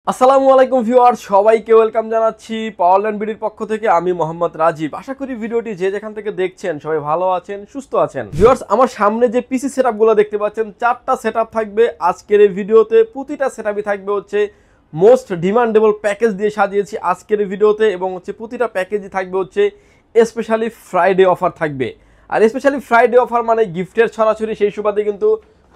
আসসালামু আলাইকুম ভিউয়ার্স, সবাইকে ওয়েলকাম জানাচ্ছি পাওয়ারল্যান্ড বিডির পক্ষ থেকে। আমি মোহাম্মদ রাজীব। আশা করি ভিডিওটি যে যেখান থেকে দেখছেন সবাই ভালো আছেন, সুস্থ আছেন। ভিউয়ার্স, আমার সামনে যে পিসি সেটআপগুলো দেখতে পাচ্ছেন, 4টা সেটআপ থাকবে আজকের এই ভিডিওতে। প্রতিটা সেটআপই থাকবে হচ্ছে মোস্ট ডিমান্ডেবল প্যাকেজ দিয়ে সাজিয়েছি আজকের এই ভিডিওতে, এবং হচ্ছে প্রতিটা প্যাকেজই থাকবে হচ্ছে স্পেশালি ফ্রাইডে অফার থাকবে। আর স্পেশালি ফ্রাইডে অফার মানে গিফটের ছড়াছড়ি। সেই সুবাদে কিন্তু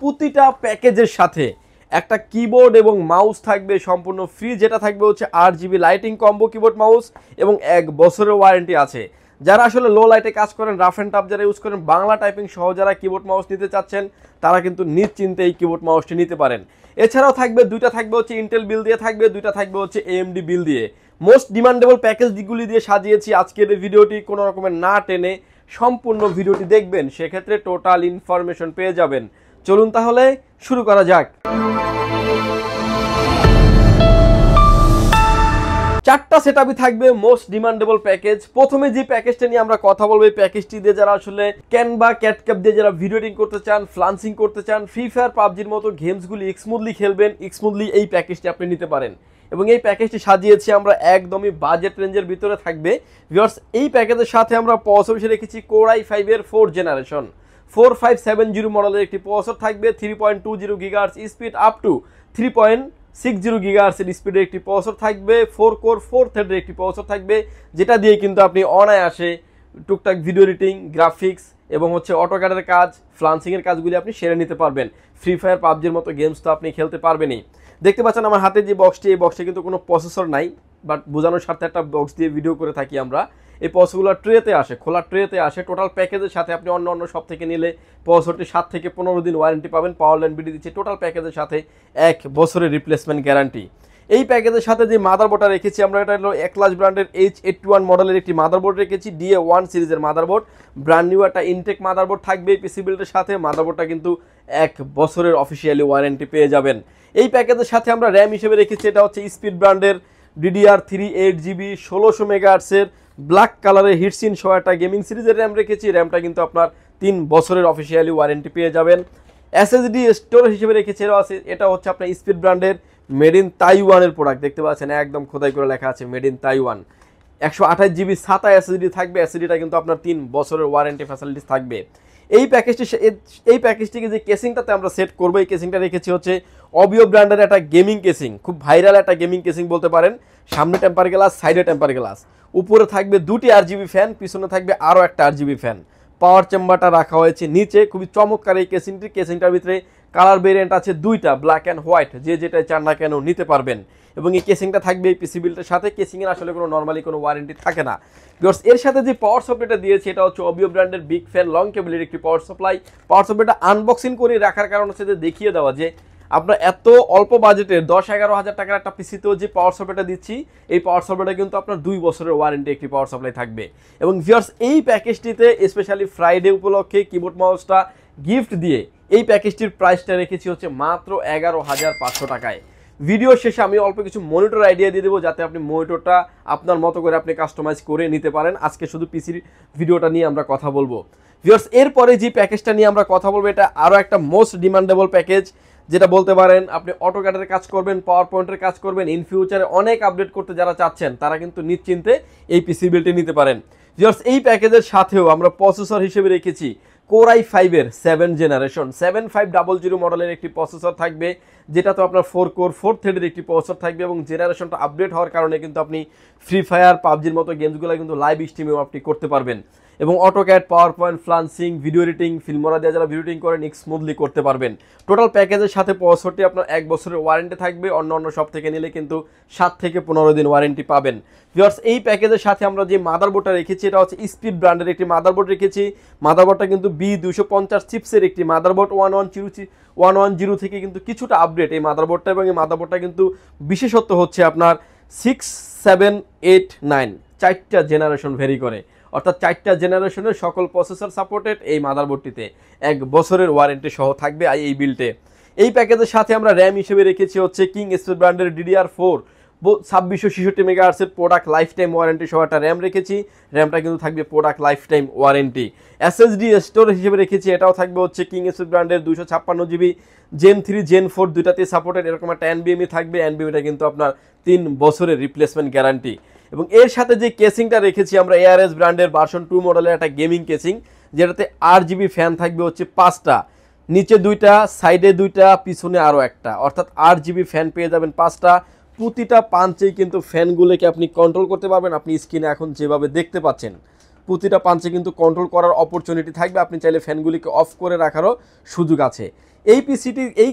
প্রতিটা প্যাকেজের সাথে একটা কিবোর্ড এবং মাউস থাকবে সম্পূর্ণ ফ্রি, যেটা থাকবে হচ্ছে 8GB lighting combo keyboard mouse, এবং 1 বছরের ওয়ারেন্টি আছে। যারা আসলে লো লাইটে কাজ করেন, রাফ অ্যান্ড টাফ যারা ইউজ করেন, বাংলা টাইপিং সহ যারা কিবোর্ড মাউস নিতে চাচ্ছেন, তারা কিন্তু নিশ্চিন্তে এই কিবোর্ড মাউসটি নিতে পারেন। এছাড়াও থাকবে দুইটা, থাকবে হচ্ছে ইন্টেল বিল দিয়ে থাকবে, দুইটা থাকবে হচ্ছে AMD বিল দিয়ে। মোস্ট ডিমান্ডেবল প্যাকেজ দিকগুলি দিয়ে সাজিয়েছি আজকের এই ভিডিওটি। কোনো রকমের না টেনে সম্পূর্ণ ভিডিওটি দেখবেন, সেক্ষেত্রে টোটাল ইনফরমেশন পেয়ে যাবেন। চলুন তাহলে শুরু করা যাক। 4টা সেটআপই থাকবে মোস্ট ডিমান্ডেবল প্যাকেজ। প্রথমে যে প্যাকেজটা নিয়ে আমরা কথা বলবো, এই প্যাকেজটি দিয়ে যারা আসলে ক্যানভা ক্যাটক্যাপ দিয়ে যারা ভিডিও এডিটিং করতে চান, ফ্লান্সিং করতে চান, ফ্রি ফায়ার পাবজির মতো গেমসগুলি স্মুথলি খেলবেন, স্মুথলি এই প্যাকেজটি আপনি নিতে পারেন। এবং এই প্যাকেজটি সাজিয়েছি আমরা একদমই বাজেট রেঞ্জের ভিতরে থাকবে। ভিউয়ার্স, এই প্যাকেজের সাথে আমরা প্রসেসর হিসেবে রেখেছি Core i5 এর 4th জেনারেশন 4570 মডেলের একটি প্রসেসর থাকবে। 3.20 GHz speed up to 3.60 GHz এর স্পিডের একটি প্রসেসর থাকবে। 4 কোর 4 থ্রেডের একটি প্রসেসর থাকবে, যেটা দিয়ে কিন্তু আপনি অনায়াসে টুকটাক ভিডিও এডিটিং, গ্রাফিক্স এবং হচ্ছে অটোক্যাডের কাজ, ফ্লান্সিংয়ের কাজগুলি আপনি সেরে নিতে পারবেন। ফ্রি ফায়ার পাবজির মতো গেমস তো আপনি খেলতে পারবেনই। দেখতে পাচ্ছেন আমার হাতে যে বক্সটি, এই বক্সে কিন্তু কোনো প্রসেসর নাই, বাট বোঝানোর স্বার্থে একটা বক্স দিয়ে ভিডিও করে থাকি আমরা। এই প্রসেসরগুলো ট্রেতে আসে, খোলা ট্রেতে আসে। টোটাল প্যাকেজের সাথে আপনি অন্য সব থেকে নিলে প্রসেসরটি 7 থেকে 15 দিন ওয়ারেন্টি পাবেন। পাওয়ারল্যান্ড বিডি দিচ্ছে টোটাল প্যাকেজের সাথে 1 বছরের রিপ্লেসমেন্ট গ্যারান্টি। এই প্যাকেজের সাথে যে মাদারবোর্ডটা রেখেছি আমরা, এটা হলো একলাস ব্র্যান্ডের H81 মডেলের একটি মাদারবোর্ড রেখেছি, DA1 সিরিজের মাদারবোর্ড। ব্র্যান্ড নিউ একটা ইনটেক মাদারবোর্ড থাকবে এই পিসি বিল্ডের সাথে। মাদারবোর্ডটা কিন্তু 1 বছরের অফিসিয়ালি ওয়ারেন্টি পেয়ে যাবেন। এই প্যাকেজের সাথে আমরা র্যাম হিসেবে রেখেছি, এটা হচ্ছে স্পিড ব্র্যান্ডের DDR3 8GB 1600 মেগাহার্টসের ব্ল্যাক কালারের হিটসিন সহ একটা গেমিং সিরিজের র্যাম রেখেছি। র্যামটা কিন্তু আপনার 3 বছরের অফিসিয়ালি ওয়ারেন্টি পেয়ে যাবেন। SSD স্টোরেজ হিসেবে রেখেছি, এটা হচ্ছে আপনার স্পিড ব্র্যান্ডের মেড ইন তাইওয়ানের প্রোডাক্ট। দেখতে পাচ্ছেন একদম খোদাই করে লেখা আছে made in Taiwan. 128GB SATA SSD থাকবে। SSDটা কিন্তু আপনার 3 বছরের ওয়ারেন্টি ফ্যাসিলিটিস থাকবে। এই প্যাকেজটিকে যে কেসিংটাতে আমরা সেট করবো, এই কেসিংটা রেখেছি হচ্ছে অবিও ব্র্যান্ডের একটা গেমিং কেসিং, খুব ভাইরাল একটা গেমিং কেসিং বলতে পারেন। সামনে টেম্পার গ্লাস, সাইডে টেম্পার গ্লাস, উপরে থাকবে 2টি RGB ফ্যান, পিছনে থাকবে আরও একটা RGB ফ্যান। পাওয়ার চেম্বারটা রাখা হয়েছে নিচে। খুবই চমৎকার এই কেসিংটার ভিতরে কালার ভেরিয়েন্ট আছে 2টা, ব্ল্যাক অ্যান্ড হোয়াইট, যে যেটা চান না কেন নিতে পারবেন। এবং এই কেসিংটা থাকবে এই পিসি বিল্ডের সাথে। কেসিংয়ের আসলে কোনো নর্মালি কোনো ওয়ারেন্টি থাকে না। বিকজ এর সাথে যে পাওয়ার সাপ্লাইটা দিয়েছে, এটা হচ্ছে অবিও ব্র্যান্ডের বিগ ফ্যান লং কেবলের একটি পাওয়ার সাপ্লাই। পাওয়ার সাপ্লাইটা আনবক্সিং করে রাখার কারণ হচ্ছে যে দেখিয়ে দেওয়া যে আপনার এত অল্প বাজেটের 10-11 হাজার টাকার একটা পিসিতেও যে পাওয়ার সাপ্লাইটা দিচ্ছি, এই পাওয়ার সাপ্লাইটা কিন্তু আপনার 2 বছরের ওয়ারেন্টি একটি পাওয়ার সাপ্লাই থাকবে। এবং ভিউয়ার্স, এই প্যাকেজটিতে স্পেশালি ফ্রাইডে উপলক্ষে কিবোর্ড মাউসটা গিফট দিয়ে এই প্যাকেজটির প্রাইসটা রেখেছি হচ্ছে মাত্র 11,500 টাকায়। ভিডিও শেষে আমি অল্প কিছু মনিটর আইডিয়া দিয়ে দেবো, যাতে আপনি মনিটরটা আপনার মতো করে আপনি কাস্টমাইজ করে নিতে পারেন। আজকে শুধু পিসির ভিডিওটা নিয়ে আমরা কথা বলবো। ভিউয়ার্স, এরপরে যে প্যাকেজটা নিয়ে আমরা কথা বলবো, এটা আরও একটা মোস্ট ডিমান্ডেবল প্যাকেজ, যেটা বলতে পারেন আপনি অটোক্যাডের কাজ করবেন, পাওয়ার পয়েন্টের কাজ করবেন, ইন ফিউচারে অনেক আপডেট করতে যারা চাচ্ছেন, তারা কিন্তু নিশ্চিন্তে এই পিসি বিল্ডটি নিতে পারেন। ভিউয়ার্স, এই প্যাকেজের সাথেও আমরা প্রসেসর হিসেবে রেখেছি Core i5 এর 7th জেনারেশন 7500 মডেলের একটি প্রসেসর থাকবে, যেটা তো আপনার 4 কোর 4 থ্রেডের একটি প্রসেসর থাকবে। এবং জেনারেশনটা আপডেট হওয়ার কারণে কিন্তু আপনি ফ্রি ফায়ার পাবজির মতো গেমসগুলো কিন্তু লাইভ স্ট্রিমেও আপনি করতে পারবেন। এবং AutoCAD, power point, freelancing, video editing, Filmora দিয়ে যারা ভিডিও এডিটিং করেন স্মুথলি করতে পারবেন। টোটাল প্যাকেজের সাথে প্রসেসরটি আপনার 1 বছরের ওয়ারেন্টি থাকবে। অন্য সব থেকে নিলে কিন্তু 7 থেকে 15 দিন ওয়ারেন্টি পাবেন। ভিউয়ার্স, এই প্যাকেজের সাথে আমরা যে মাদারবোর্ডটা রেখেছি, এটা হচ্ছে স্পিড ব্র্যান্ডের একটি মাদারবোর্ড রেখেছি। মাদারবোর্ডটা কিন্তু B250 চিপসের একটি মাদারবোর্ড। 1110 থেকে কিন্তু কিছুটা আপডেট এই মাদারবোর্ডটা। এবং এই মাদারবোর্ডটা কিন্তু বিশেষত্ব হচ্ছে আপনার 6, 7, 8, 9 4টা জেনারেশন ভেরি করে, অর্থাৎ 4টা জেনারেশনের সকল প্রসেসর সাপোর্টেড এই মাদারবোর্ডটিতে। 1 বছরের ওয়ারেন্টি সহ থাকবে এই বিল্ডে। এই প্যাকেজের সাথে আমরা র্যাম হিসেবে রেখেছি হচ্ছে কিং স্পিড ব্র্যান্ডের DDR4 2666 মেগাহার্টজের প্রোডাক্ট লাইফ টাইম ওয়ারেন্টি সহ একটা র্যাম রেখেছি, র্যামটা কিন্তু থাকবে product life time warranty. SSD storage হিসেবে রেখেছি, এটাও থাকবে হচ্ছে কিং এসএস ব্র্যান্ডের 256 জিবি, জেন 3 জেন 4 দুইটাতেই সাপোর্টেড, এরকম একটা এনবিএমই থাকবে। এনবিএমটা কিন্তু আপনার 3 বছরের রিপ্লেসমেন্ট গ্যারান্টি। এবং এর সাথে যে কেসিংটা রেখেছি আমরা এআরএস ব্র্যান্ডের ভার্সন 2 মডেলের একটা গেমিং কেসিং, যেটাতে 8 জিবি ফ্যান থাকবে হচ্ছে 5টা, নিচে 2টা, সাইডে 2টা, পিছনে আরও একটা, অর্থাৎ 8 জিবি ফ্যান পেয়ে যাবেন 5টা। প্রতিটা পাঞ্চেই কিন্তু ফ্যানগুলোকে আপনি কন্ট্রোল করতে পারবেন। আপনি স্ক্রিনে এখন যেভাবে দেখতে পাচ্ছেন প্রতিটা পাঞ্চে কিন্তু কন্ট্রোল করার অপরচুনিটি থাকবে, আপনি চাইলে ফ্যানগুলিকে অফ করে রাখারও সুযোগ আছে। এই পিসিটি এই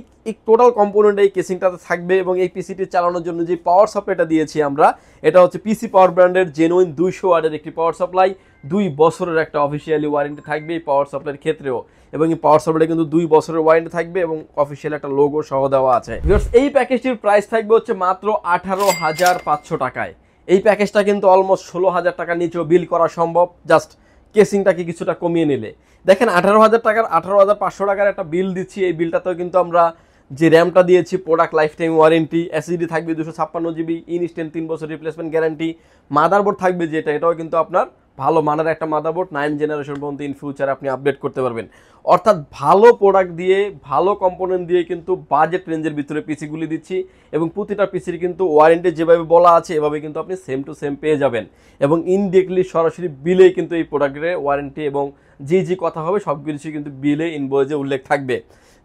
টোটাল কম্পোনেন্ট এই কেসিংটাতে থাকবে। এবং এই পিসিটি চালানোর জন্য যে পাওয়ার সাপ্লাইটা দিয়েছি আমরা, এটা হচ্ছে পিসি পাওয়ার ব্র্যান্ডের জেনুইন 200 ওয়াটের একটি পাওয়ার সাপ্লাই, 2 বছরের একটা অফিসিয়ালি ওয়ারেন্টি থাকবে এই পাওয়ার সাপ্লাইয়ের ক্ষেত্রেও। এবং এই পাওয়ার সাপ্লাই কিন্তু 2 বছরের ওয়ারেন্টি থাকবে এবং অফিসিয়াল একটা লোগো সহ দেওয়া আছে। এই প্যাকেজটির প্রাইস থাকবে হচ্ছে মাত্র 18,500 টাকায়। এই প্যাকেজটা কিন্তু অলমোস্ট 16,000 টাকার নিচেও বিল করা সম্ভব, জাস্ট কেসিংটাকে কিছুটা কমিয়ে নিলে। দেখেন 18,500 টাকার একটা বিল দিচ্ছি, এই বিলটাতেও কিন্তু আমরা যে র্যামটা দিয়েছি product life time warranty, SSD থাকবে 256 জিবি, ইনস্ট্যান্ট 3 বছর রিপ্লেসমেন্ট গ্যারান্টি, মাদারবোর্ড থাকবে যেটা, এটাও কিন্তু আপনার ভালো মানের একটা মাদারবোর্ড, 9 জেনারেশন পর্যন্ত ইন ফিউচারে আপনি আপডেট করতে পারবেন। অর্থাৎ ভালো প্রোডাক্ট দিয়ে, ভালো কম্পোনেন্ট দিয়ে কিন্তু বাজেট রেঞ্জের ভিতরে পিসিগুলি দিচ্ছি। এবং প্রতিটা পিসির কিন্তু ওয়ারেন্টি যেভাবে বলা আছে এভাবে কিন্তু আপনি সেম টু সেম পেয়ে যাবেন। এবং ইনডিরেক্টলি সরাসরি বিলে কিন্তু এই প্রোডাক্টের ওয়ারেন্টি এবং যে কথা হবে সব কিছু কিন্তু বিলে ইনভয়েসে উল্লেখ থাকবে।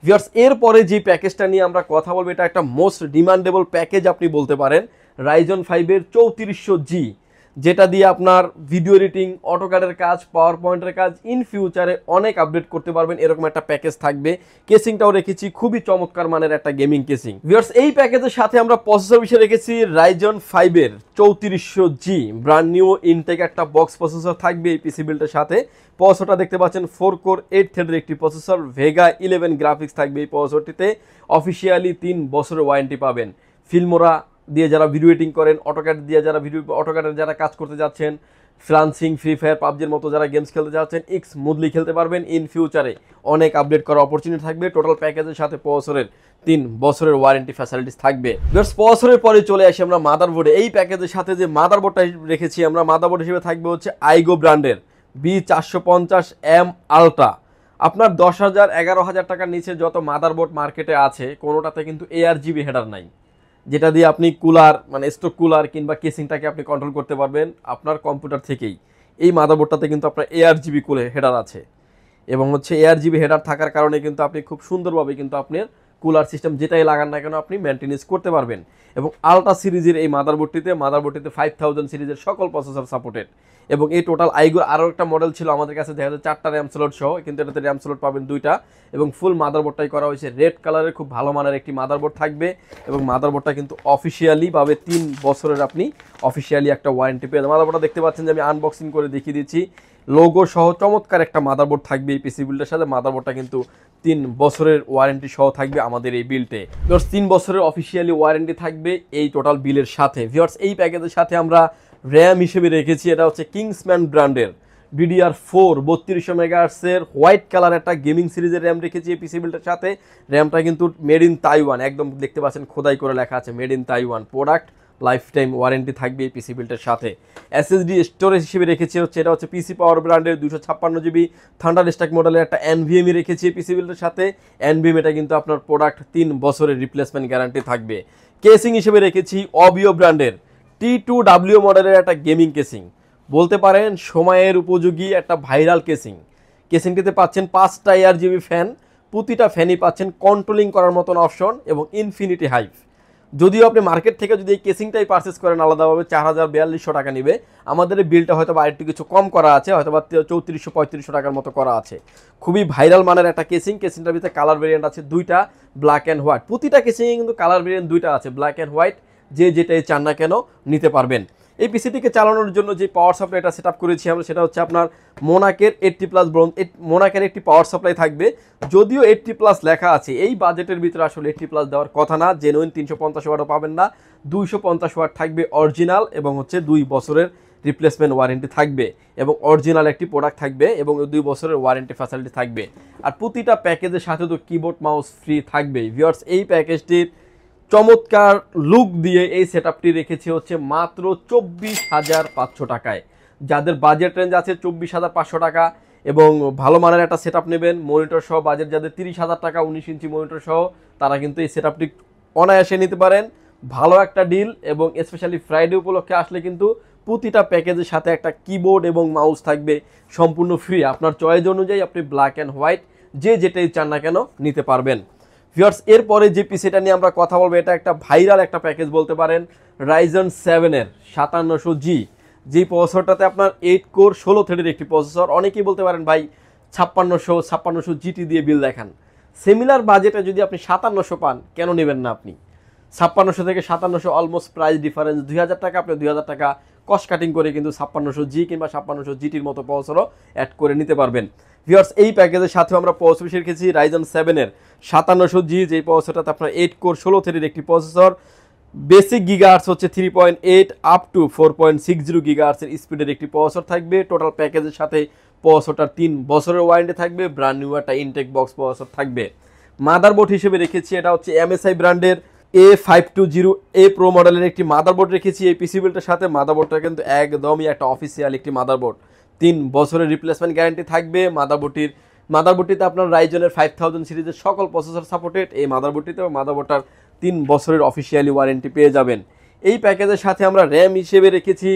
ভিউয়ার্স, এরপরে যে প্যাকেজটা নিয়ে আমরা কথা বলবো, এটা একটা মোস্ট ডিমান্ডেবল প্যাকেজ আপনি বলতে পারেন, রাইজন 5-এর 3400G, যেটা দিয়ে আপনার ভিডিও এডিটিং, অটোক্যাডের কাজ, পাওয়ার পয়েন্টের কাজ ইন ফিউচারে অনেক আপডেট করতে পারবেন, এরকম একটা প্যাকেজ থাকবে। কেসিংটাও রেখেছি খুবই চমৎকার মানের একটা গেমিং কেসিং। ভিউয়ার্স, এই প্যাকেজের সাথে আমরা প্রসেসর হিসেবে রেখেছি রাইজন 5-এর 3400G, ব্র্যান্ড নিউ ইনটেক একটা বক্স প্রসেসর থাকবে এই পিসি বিল্ডের সাথে। প্রসেসরটা দেখতে পাচ্ছেন 4 কোর 8 থ্রেডের একটি প্রসেসর, ভেগা 11 গ্রাফিক্স থাকবে এই প্রসেসরটিতে। অফিসিয়ালি 3 বছরের ওয়ারেন্টি পাবেন। ফিল্মোরা দিয়ে যারা ভিডিও এডিটিং করেন, অটোক্যাড দিয়ে যারা অটোক্যাডের যারা কাজ করতে যাচ্ছেন, ফ্লান্সিং, ফ্রি ফায়ার, পাবজির মতো যারা গেমস খেলতে যাচ্ছেন, স্মুথলি খেলতে পারবেন। ইন ফিউচারে অনেক আপডেট করার অপরচুনিটি থাকবে। টোটাল প্যাকেজের সাথে প্রসেসরের 3 বছরের ওয়ারেন্টি ফ্যাসিলিটিস থাকবে। প্রসেসরের পরে চলে আসি আমরা মাদারবোর্ডে। এই প্যাকেজের সাথে যে মাদারবোর্ডটা রেখেছি আমরা, মাদারবোর্ড হিসেবে থাকবে হচ্ছে আইগো ব্র্যান্ডের B450M আলট্রা। আপনার 10,000 11,000 টাকার নিচে যত মাদারবোর্ড মার্কেটে আছে কোনোটাতে কিন্তু ARGB হেডার নাই, যেটা দিয়ে আপনি কুলার মানে স্টোক কুলার কিংবা কেসিংটাকে আপনি কন্ট্রোল করতে পারবেন আপনার কম্পিউটার থেকেই। এই মাদারবোর্ডটাতে কিন্তু আপনার ARGB কুলে হেডার আছে এবং হচ্ছে ARGB হেডার থাকার কারণে কিন্তু আপনি খুব সুন্দরভাবে কিন্তু আপনার কুলার সিস্টেম যেটাই লাগান না কেন আপনি মেনটেনেন্স করতে পারবেন। এবং আলট্রা সিরিজের এই মাদারবোর্ডটিতে 5000 সিরিজের সকল প্রসেসর সাপোর্টেড। এবং এই টোটাল আইগোর আরও একটা মডেল ছিল আমাদের কাছে, দেখা যাচ্ছে 4টা র্যাম স্লট সহ, কিন্তু এটাতে র্যাম স্লট পাবেন 2টা। এবং ফুল মাদারবোর্ডটাই করা হয়েছে রেড কালারের, খুব ভালো মানের একটি মাদারবোর্ড থাকবে। এবং মাদারবোর্ডটা কিন্তু অফিসিয়ালি ভাবে 3 বছরের আপনি অফিসিয়ালি একটা ওয়ারেন্টি পেয়ে যাবেন। মাদারবোর্ডটা দেখতে পাচ্ছেন যে আমি আনবক্সিং করে দেখিয়ে দিচ্ছি, লোগো সহ চমৎকার একটা মাদারবোর্ড থাকবে এই পিসি বিল্ডের সাথে। মাদারবোর্ডটা কিন্তু 3 বছরের ওয়ারেন্টি সহ থাকবে আমাদের এই বিল্ডে। ভিউয়ার্স, 3 বছরের অফিসিয়ালি ওয়ারেন্টি থাকবে এই টোটাল বিলের সাথে। ভিউয়ার্স, এই প্যাকেজের সাথে আমরা র্যাম হিসেবে রেখেছি, এটা হচ্ছে কিংসম্যান ব্র্যান্ডের DDR4 3200 মেগাহার্টজের হোয়াইট কালার একটা গেমিং সিরিজের র্যাম রেখেছি এই পিসি বিল্ডের সাথে। র্যামটা কিন্তু মেড ইন তাইওয়ান, একদম দেখতে পাচ্ছেন খোদাই করে লেখা আছে made in Taiwan, product life time warranty থাকবে এই পিসি বিল্ডের সাথে। এসএসডি স্টোরেজ হিসেবে রেখেছি হচ্ছে, এটা হচ্ছে পিসি পাওয়ার ব্র্যান্ডের 256 জিবি থান্ডার স্ট্যাক মডেলের একটা NVMe রেখেছি এই পিসি বিল্ডের সাথে। NVMe এটা কিন্তু আপনার প্রোডাক্ট 3 বছরের রিপ্লেসমেন্ট গ্যারান্টি থাকবে। কেসিং হিসেবে রেখেছি অবিও ব্র্যান্ডের T2W মডেলের একটা গেমিং কেসিং, বলতে পারেন সময়ের উপযোগী একটা ভাইরাল কেসিং। কেসিংটিতে পাচ্ছেন 5টা ARGB ফ্যান, প্রতিটা ফ্যানই পাচ্ছেন কন্ট্রোলিং করার মতন অপশন এবং ইনফিনিটি হাইভ। যদিও আপনি মার্কেট থেকে যদি এই কেসিংটাই পারচেস করেন আলাদাভাবে 4,4200 টাকা নেবে, আমাদের এই বিলটা হয়তো বা আরেকটু কিছু কম করা আছে, হয়তো বা 3400-3500 টাকার মতো করা আছে। খুবই ভাইরাল মানের একটা কেসিং। কেসিংটার ভিতরে কালার ভেরিয়েন্ট আছে 2টা, ব্ল্যাক অ্যান্ড হোয়াইট। প্রতিটা কেসিংয়ে কিন্তু কালার ভেরিয়েন্ট 2টা আছে, ব্ল্যাক অ্যান্ড হোয়াইট, যে যেটাই চান না কেন নিতে পারবেন। এই পিসিটিকে চালানোর জন্য যে পাওয়ার সাপ্লাইটা সেট আপ করেছি আমরা, সেটা হচ্ছে আপনার মোনাকের 80+ মোনাকের একটি পাওয়ার সাপ্লাই থাকবে। যদিও 80+ লেখা আছে, এই বাজেটের ভিতরে আসলে 80+ দেওয়ার কথা না, জেনুইন 350 ওয়াটও পাবেন না, 250 ওয়াট থাকবে অরিজিনাল এবং হচ্ছে 2 বছরের রিপ্লেসমেন্ট ওয়ারেন্টি থাকবে এবং অরিজিনাল একটি প্রোডাক্ট থাকবে এবং 2 বছরের ওয়ারেন্টি ফ্যাসিলিটি থাকবে। আর প্রতিটা প্যাকেজের সাথে তো কিবোর্ড মাউস ফ্রি থাকবেই। ভিউয়ার্স, এই প্যাকেজটির চমৎকার লুক দিয়ে এই সেটআপটি রেখেছি হচ্ছে মাত্র 24,500 টাকায়। যাদের বাজেট রেঞ্জ আছে 24,500 টাকা এবং ভালো মানের একটা সেটআপ নেবেন মনিটর সহ, বাজেট যাদের 30,000 টাকা 19 ইঞ্চি মনিটর সহ, তারা কিন্তু এই সেটআপটি অনায়াসে নিতে পারেন। ভালো একটা ডিল, এবং স্পেশালি ফ্রাইডে উপলক্ষে আসলে কিন্তু প্রতিটা প্যাকেজের সাথে একটা কিবোর্ড এবং মাউস থাকবে সম্পূর্ণ ফ্রি। আপনার চয়েস অনুযায়ী আপনি ব্ল্যাক অ্যান্ড হোয়াইট যে যেটাই চান না কেন নিতে পারবেন। ভিউয়ার্স, এরপরে যে পিসিটা নিয়ে আমরা কথা বলবো, এটা একটা ভাইরাল একটা প্যাকেজ বলতে পারেন। Ryzen 7 এর 5700G, যে প্রসেসরটাতে আপনার 8 কোর 16 থ্রেডের একটি প্রসেসর। অনেকেই বলতে পারেন ভাই 5600 GT দিয়ে বিল দেখান। সিমিলার বাজেটে যদি আপনি 5700 পান, কেন নেবেন না আপনি? 5600 থেকে 5700 অলমোস্ট প্রাইস ডিফারেন্স 2000 টাকা। আপনি 2000 টাকা কস্ট কাটিং করে কিন্তু 5600G কিংবা 5600 GTর মতো প্রসেসরও অ্যাড করে নিতে পারবেন। ভিউয়ার্স, এই প্যাকেজের সাথে আমরা প্রসেসর রেখেছি Ryzen 7 এর 5700G, যে প্রসেসরটাতে আপনার 8 কোর 16 থ্রেডের একটি প্রসেসর। বেসিক গিগাহার্টস হচ্ছে 3.8 আপ টু 4.60 গিগাহার্টসের স্পিডের একটি প্রসেসর থাকবে। টোটাল প্যাকেজের সাথে প্রসেসরটার 3 বছরের ওয়ারেন্টি থাকবে। ব্র্যান্ড নিউ একটা ইনটেক বক্স প্রসেসর থাকবে। মাদারবোর্ড হিসেবে রেখেছি, এটা হচ্ছে MSI ব্র্যান্ডের A520A প্রো মডেলের একটি মাদারবোর্ড রেখেছি এই পিসি বিল্ডের সাথে। মাদারবোর্ডটা কিন্তু একদমই একটা অফিসিয়াল একটি মাদারবোর্ড। 3 বছরের রিপ্লেসমেন্ট গ্যারান্টি থাকবে। মাদারবোর্ডটিতে আপনার রাইজনের 5000 সিরিজের সকল প্রসেসর সাপোর্টেড। এই মাদারবোর্ডটার 3 বছরের অফিসিয়ালি ওয়ারেন্টি পেয়ে যাবেন। এই প্যাকেজের সাথে আমরা র্যাম হিসেবে রেখেছি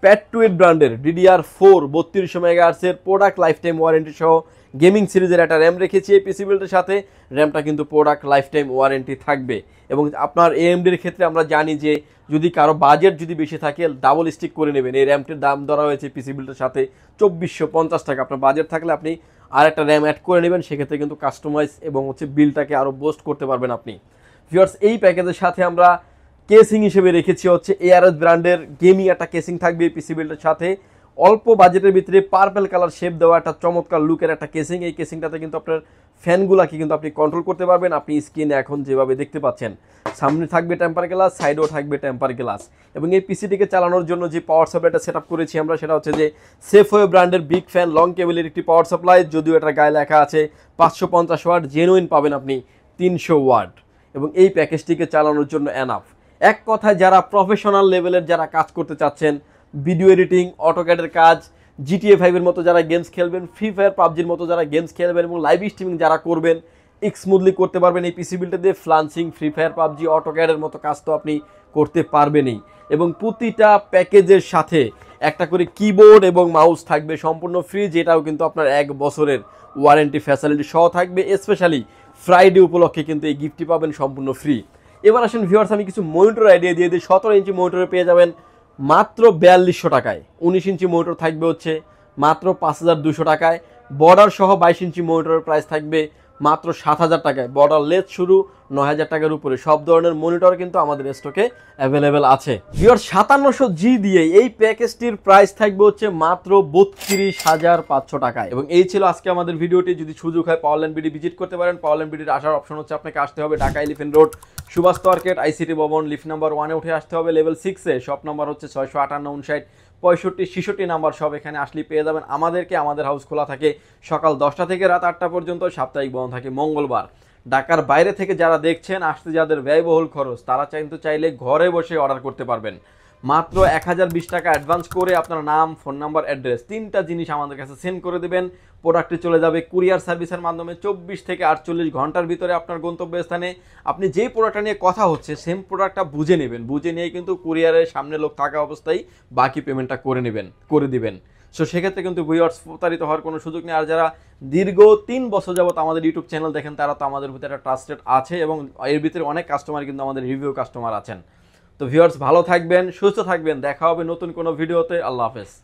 Pat2 ব্র্যান্ডের DDR4 3200 মেগাহার্টজের প্রোডাক্ট লাইফ টাইম ওয়ারেন্টি সহ গেমিং সিরিজের একটা র্যাম রেখেছি এই পিসি বিল্ডের সাথে। র্যামটা কিন্তু প্রোডাক্ট লাইফ টাইম ওয়ারেন্টি থাকবে। এবং আপনার AMDর ক্ষেত্রে আমরা জানি যে যদি কারো বাজেট যদি বেশি থাকে ডাবল স্টিক করে নেবেন। এই র্যামটির দাম ধরা হয়েছে পিসি বিল্ডের সাথে 2450 টাকা। আপনার বাজেট থাকলে আপনি আর একটা র্যাম অ্যাড করে নেবেন, সেক্ষেত্রে কিন্তু কাস্টমাইজ এবং হচ্ছে বিলটাকে আরও বুস্ট করতে পারবেন আপনি। ভিউয়ার্স, এই প্যাকেজের সাথে আমরা কেসিং হিসেবে রেখেছি হচ্ছে ARS ব্র্যান্ডের গেমিং একটা কেসিং থাকবে এই পিসি বিল্ডের সাথে। অল্প বাজেটের ভিতরে পার্পল কালার শেপ দেওয়া একটা চমৎকার লুকের একটা কেসিং। এই কেসিংটাতে কিন্তু আপনার ফ্যানগুলাকে কিন্তু আপনি কন্ট্রোল করতে পারবেন। আপনি স্ক্রিনে এখন যেভাবে দেখতে পাচ্ছেন, সামনে থাকবে টেম্পার গ্লাস, সাইডেও থাকবে টেম্পার গ্লাস। এবং এই পিসিটিকে চালানোর জন্য যে পাওয়ার সাপ্লাইটা সেট আপ করেছি আমরা, সেটা হচ্ছে যে সেফওয়ে ব্র্যান্ডের বিগ ফ্যান লং কেবলের একটি পাওয়ার সাপ্লাই। যদিও এটার গায়ে লেখা আছে 550 ওয়াট, জেনুইন পাবেন আপনি 300 ওয়াট। এবং এই প্যাকেজটিকে চালানোর জন্য এনাফ। এক কথায় যারা প্রফেশনাল লেভেলের যারা কাজ করতে চাচ্ছেন, ভিডিও এডিটিং, অটোক্যাডের কাজ, GTA 5 এর মতো যারা গেমস খেলবেন, ফ্রি ফায়ার পাবজির মতো যারা গেমস খেলবেন এবং লাইভ স্ট্রিমিং যারা করবেন, স্মুথলি করতে পারবেন এই পিসি বিল্ডটা দিয়ে। ফ্লান্সিং, ফ্রি ফায়ার পাবজি, অটোক্যাডের মতো কাজ তো আপনি করতে পারবেনই। এবং প্রতিটা প্যাকেজের সাথে একটা করে কিবোর্ড এবং মাউস থাকবে সম্পূর্ণ ফ্রি, যেটাও কিন্তু আপনার 1 বছরের ওয়ারেন্টি ফ্যাসিলিটি সহ থাকবে। স্পেশালি ফ্রাইডে উপলক্ষে কিন্তু এই গিফটটি পাবেন সম্পূর্ণ ফ্রি। এবার আসেন ভিউয়ার্স, আমি কিছু মনিটর আইডিয়া দিয়ে দিই। 17 ইঞ্চি মনিটরে পেয়ে যাবেন মাত্র 4200 টাকায়। 19 ইঞ্চি মনিটর থাকবে হচ্ছে মাত্র 5200 টাকায়। বর্ডার সহ 22 ইঞ্চি মনিটরের প্রাইস থাকবে মাত্র 7000 টাকায়। বর্ডার লেস শুরু 9000 টাকার উপরে। সব ধরনের মনিটর কিন্তু আমাদের স্টকে অ্যাভেলেবেল আছে। ভিউয়ার্স, 5700G দিয়ে এই প্যাকেজটির প্রাইস থাকবে হচ্ছে মাত্র 32500 টাকায়। এবং এই ছিল আজকে আমাদের ভিডিওটি। যদি সুযোগ হয় পাওয়ারল্যান্ড বিডি ভিজিট করতে পারেন। পাওয়ারল্যান্ড বিডির আসার অপশন হচ্ছে আপনাকে আসতে হবে Dhaka elephant road, Subhash market, ICT Bhaban, lift number 1-এ উঠে আসতে হবে। লেভেল 6-এ শপ নাম্বার হচ্ছে 658 59 65 66 নাম্বার। সব এখানে আসলেই পেয়ে যাবেন আমাদেরকে। আমাদের হাউস খোলা থাকে সকাল 10টা থেকে রাত 8টা পর্যন্ত। সাপ্তাহিক বন্ধ থাকে মঙ্গলবার। ঢাকার বাইরে থেকে যারা দেখছেন, আসতে যাদের ব্যয়বহুল খরচ, তারা কিন্তু চাইলে ঘরে বসে অর্ডার করতে পারবেন। মাত্র 1020 টাকা অ্যাডভান্স করে আপনার নাম, ফোন নাম্বার, অ্যাড্রেস 3টা জিনিস আমাদের কাছে সেন্ড করে দেবেন। প্রোডাক্টটি চলে যাবে কুরিয়ার সার্ভিসের মাধ্যমে 24 থেকে 48 ঘন্টার ভিতরে আপনার গন্তব্যস্থানে। আপনি যেই প্রোডাক্টটা নিয়ে কথা হচ্ছে সেম প্রোডাক্টটা বুঝে নেবেন। বুঝে নিয়ে কিন্তু কুরিয়ারের সামনে লোক থাকা অবস্থায় বাকি পেমেন্টটা করে দিবেন। সো সেক্ষেত্রে কিন্তু ভিউয়ার্স প্রতারিত হওয়ার কোনো সুযোগ নেই। আর যারা দীর্ঘ 3 বছর যাবত আমাদের ইউটিউব চ্যানেল দেখেন, তারা তো আমাদের ভিতরে একটা ট্রাস্টেড আছে এবং এর ভিতরে অনেক কাস্টমার কিন্তু আমাদের রিভিউ কাস্টমার আছেন। তো ভিউয়ার্স, ভালো থাকবেন, সুস্থ থাকবেন। দেখা হবে নতুন কোনো ভিডিওতে। আল্লাহ হাফেজ।